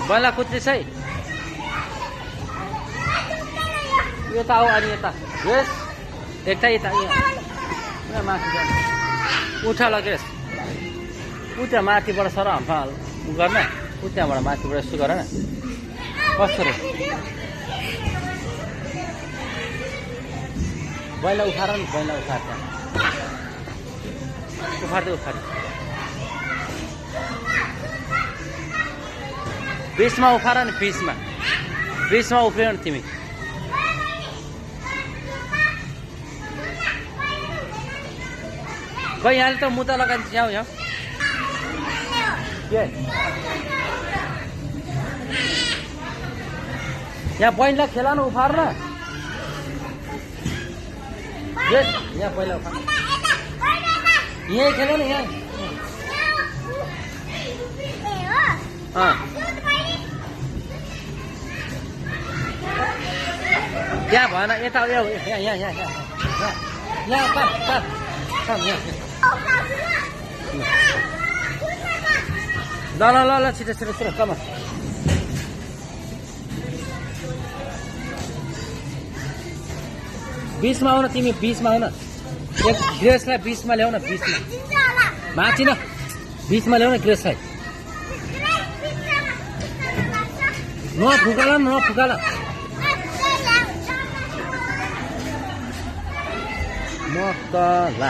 बैला कुद्दैछ है यता आऊ अनि यता ग्रेस यता यता यहाँ माथि जानु उठा ल ग्रेस उता माथिबाट सर हाल उ गर्न उताबाट माथिबाट यसो गर न कस्तो रे बैला उखाएर नि बैला उखाएर त्यहाँ उखार्दै उखार बिचमा उखाएर नि बिचमा उफ्रियो नि तिमी खै यहाँले त मुद्दा लगाइदिन्छ यहाँ के यहाँ बहिनीलाई खेला न उफार न यहाँ पहिला उफार यहीँ खेल न यहाँ त्यहाँ भएन यता यहाँ ल छिटो कमा बिचमा आउन तिमी बिचमा आउन ग्रेसलाई बिचमा ल्याउन बिचमा माथि न बिचमा ल्याउन ग्रेसलाई नफुकाला म त ला